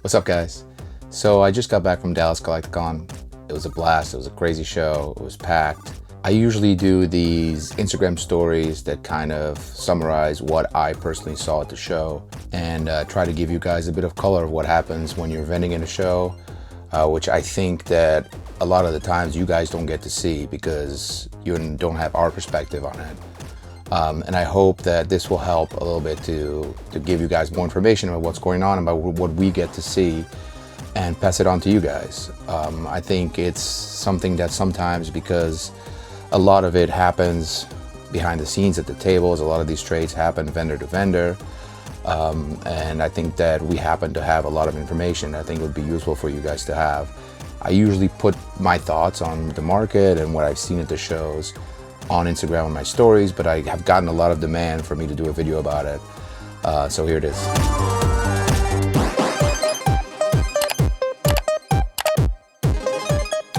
What's up, guys? So I just got back from Dallas Galacticon. It was a blast. It was a crazy show. It was packed. I usually do these Instagram stories that kind of summarize what I personally saw at the show and try to give you guys a bit of color of what happens when you're vending in a show, which I think that a lot of the times you guys don't get to see because you don't have our perspective on it. And I hope that this will help a little bit to give you guys more information about what's going on, about what we get to see, and pass it on to you guys. I think it's something that sometimes, because a lot of it happens behind the scenes at the tables, a lot of these trades happen vendor to vendor, and I think that we happen to have a lot of information I think would be useful for you guys to have. I usually put my thoughts on the market and what I've seen at the shows on Instagram on my stories, but I have gotten a lot of demand for me to do a video about it. So here it is.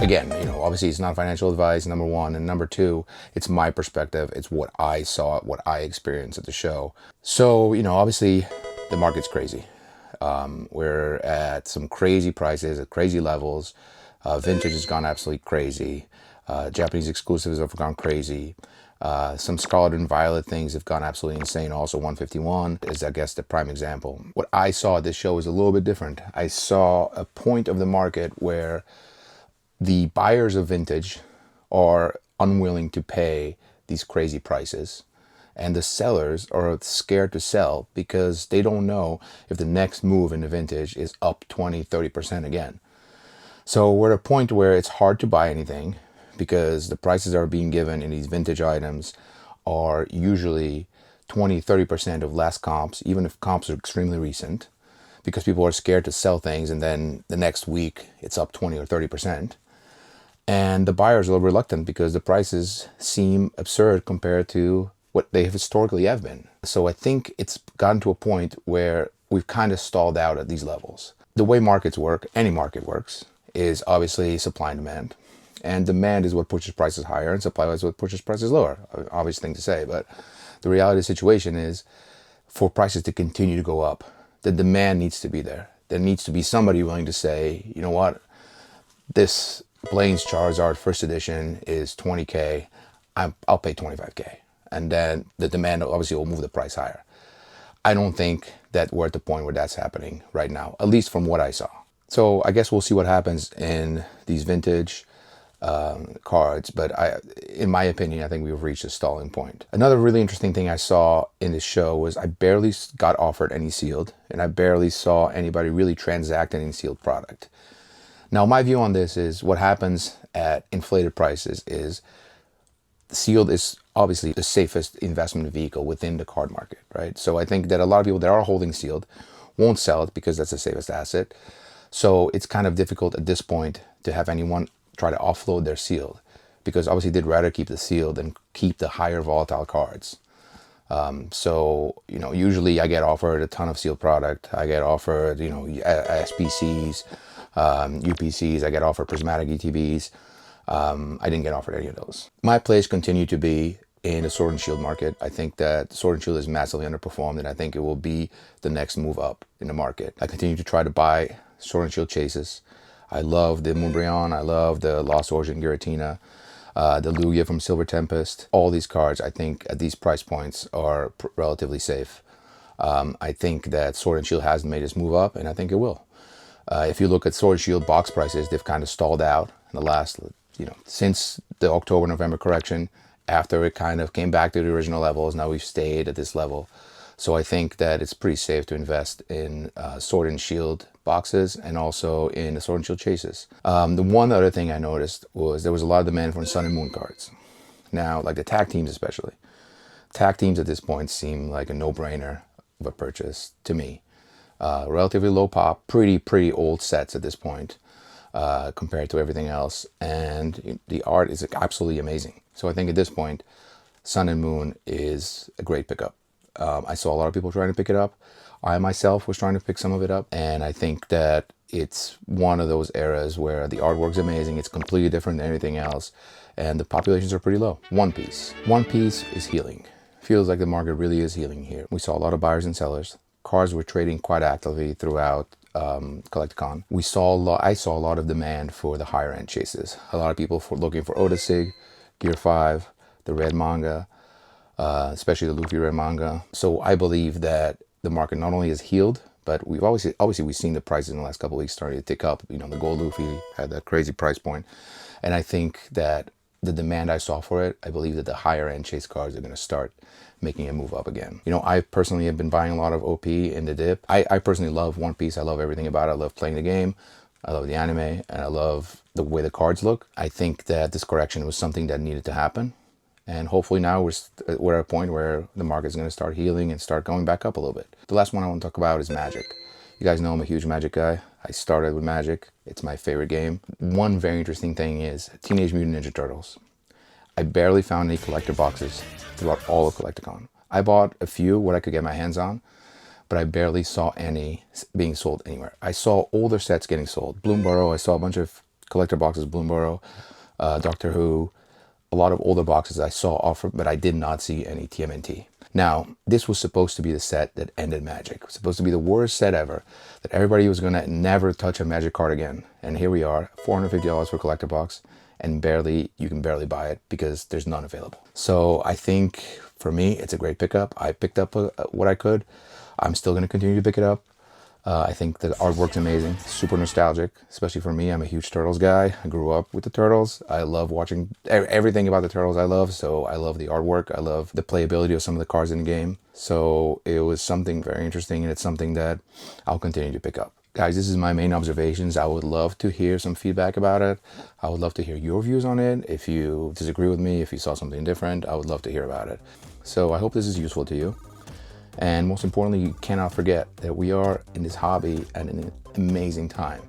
Again, obviously it's not financial advice, number one, and number two, it's my perspective. It's what I saw, what I experienced at the show. So, obviously the market's crazy. We're at some crazy prices at crazy levels. Vintage has gone absolutely crazy. Japanese exclusives have gone crazy. Some Scarlet and Violet things have gone absolutely insane. Also 151 is, I guess, the prime example. What I saw at this show is a little bit different. I saw a point of the market where the buyers of vintage are unwilling to pay these crazy prices, and the sellers are scared to sell because they don't know if the next move in the vintage is up 20-30% again. So we're at a point where it's hard to buy anything, because the prices that are being given in these vintage items are usually 20-30% of last comps, even if comps are extremely recent, because people are scared to sell things and then the next week it's up 20 or 30%. And the buyers are reluctant because the prices seem absurd compared to what they historically have been. So I think it's gotten to a point where we've kind of stalled out at these levels. The way markets work, any market works, is obviously supply and demand. And demand is what pushes prices higher, and supply is what pushes prices lower. Obvious thing to say, but the reality of the situation is, for prices to continue to go up, the demand needs to be there. There needs to be somebody willing to say, you know what, this Blaine's Charizard first edition is 20K, I'll pay 25K. And then the demand obviously will move the price higher. I don't think that we're at the point where that's happening right now, at least from what I saw. So I guess we'll see what happens in these vintage cards, but in my opinion, I think we've reached a stalling point. Another really interesting thing I saw in this show was I barely got offered any sealed, and I barely saw anybody really transact any sealed product. Now, my view on this is what happens at inflated prices is sealed is obviously the safest investment vehicle within the card market, right? So I think that a lot of people that are holding sealed won't sell it because that's the safest asset. So it's kind of difficult at this point to have anyone try to offload their sealed, because obviously they'd rather keep the sealed than keep the higher volatile cards. So usually I get offered a ton of sealed product. I get offered SPCs, UPCs. I get offered prismatic ETBs. I didn't get offered any of those. My place continued to be in the Sword and Shield market. I think that Sword and Shield is massively underperformed, and I think it will be the next move up in the market. I continue to try to buy Sword and Shield chases. I love the Moonbryon, I love the Lost Origin Giratina, the Lugia from Silver Tempest. All these cards, I think, at these price points are relatively safe. I think that Sword and Shield hasn't made its move up, and I think it will. If you look at Sword and Shield box prices, they've kind of stalled out in the last, since the October-November correction. After it kind of came back to the original levels, now we've stayed at this level. So I think that it's pretty safe to invest in Sword and Shield boxes and also in the Sword and Shield chases. The one other thing I noticed was there was a lot of demand for Sun and Moon cards. Now, like the tag teams especially. Tag teams at this point seem like a no-brainer of a purchase to me. Relatively low pop, pretty old sets at this point compared to everything else. And the art is absolutely amazing. So I think at this point, Sun and Moon is a great pickup. I saw a lot of people trying to pick it up. I myself was trying to pick some of it up, and I think that it's one of those eras where the artwork's amazing, it's completely different than anything else, and the populations are pretty low. One Piece. One Piece is healing. Feels like the market really is healing here. We saw a lot of buyers and sellers. Cards were trading quite actively throughout Collecticon, I saw a lot of demand for the higher end chases. A lot of people looking for Odyssey, Gear 5, the red manga, especially the Luffy red manga. So I believe that the market not only has healed, but we've obviously we've seen the prices in the last couple of weeks starting to tick up. You know, the gold Luffy had that crazy price point, and I think that the demand I saw for it, I believe that the higher end chase cards are going to start making a move up again. You know, I personally have been buying a lot of OP in the dip. I personally love One Piece. I love everything about it. I love playing the game. I love the anime, and I love the way the cards look. I think that this correction was something that needed to happen. And hopefully now we're at a point where the market is going to start healing and start going back up a little bit. The last one I want to talk about is Magic. You guys know I'm a huge Magic guy. I started with Magic. It's my favorite game. One very interesting thing is Teenage Mutant Ninja Turtles. I barely found any collector boxes throughout all of Collecticon. I bought a few what I could get my hands on, but I barely saw any being sold anywhere. I saw older sets getting sold. Bloomborough, I saw a bunch of collector boxes, Bloomborough, Doctor Who, a lot of older boxes I saw offered, but I did not see any TMNT. Now, this was supposed to be the set that ended Magic. It was supposed to be the worst set ever, that everybody was gonna never touch a Magic card again. And here we are, $450 for a collector box, and you can barely buy it because there's none available. So I think for me, it's a great pickup. I picked up what I could. I'm still gonna continue to pick it up. I think the artwork's amazing, super nostalgic, especially for me. I'm a huge Turtles guy. I grew up with the Turtles. I love watching everything about the Turtles I love. So I love the artwork. I love the playability of some of the cards in the game. So it was something very interesting, and it's something that I'll continue to pick up. Guys, this is my main observations. I would love to hear some feedback about it. I would love to hear your views on it. If you disagree with me, if you saw something different, I would love to hear about it. So I hope this is useful to you. And most importantly, you cannot forget that we are in this hobby at an amazing time.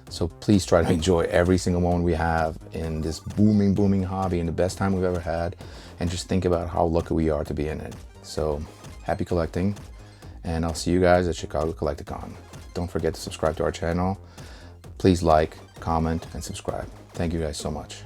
So please try to enjoy every single moment we have in this booming hobby, and the best time we've ever had. And just think about how lucky we are to be in it. So happy collecting, and I'll see you guys at Chicago Collecticon. Don't forget to subscribe to our channel. Please like, comment, and subscribe. Thank you guys so much.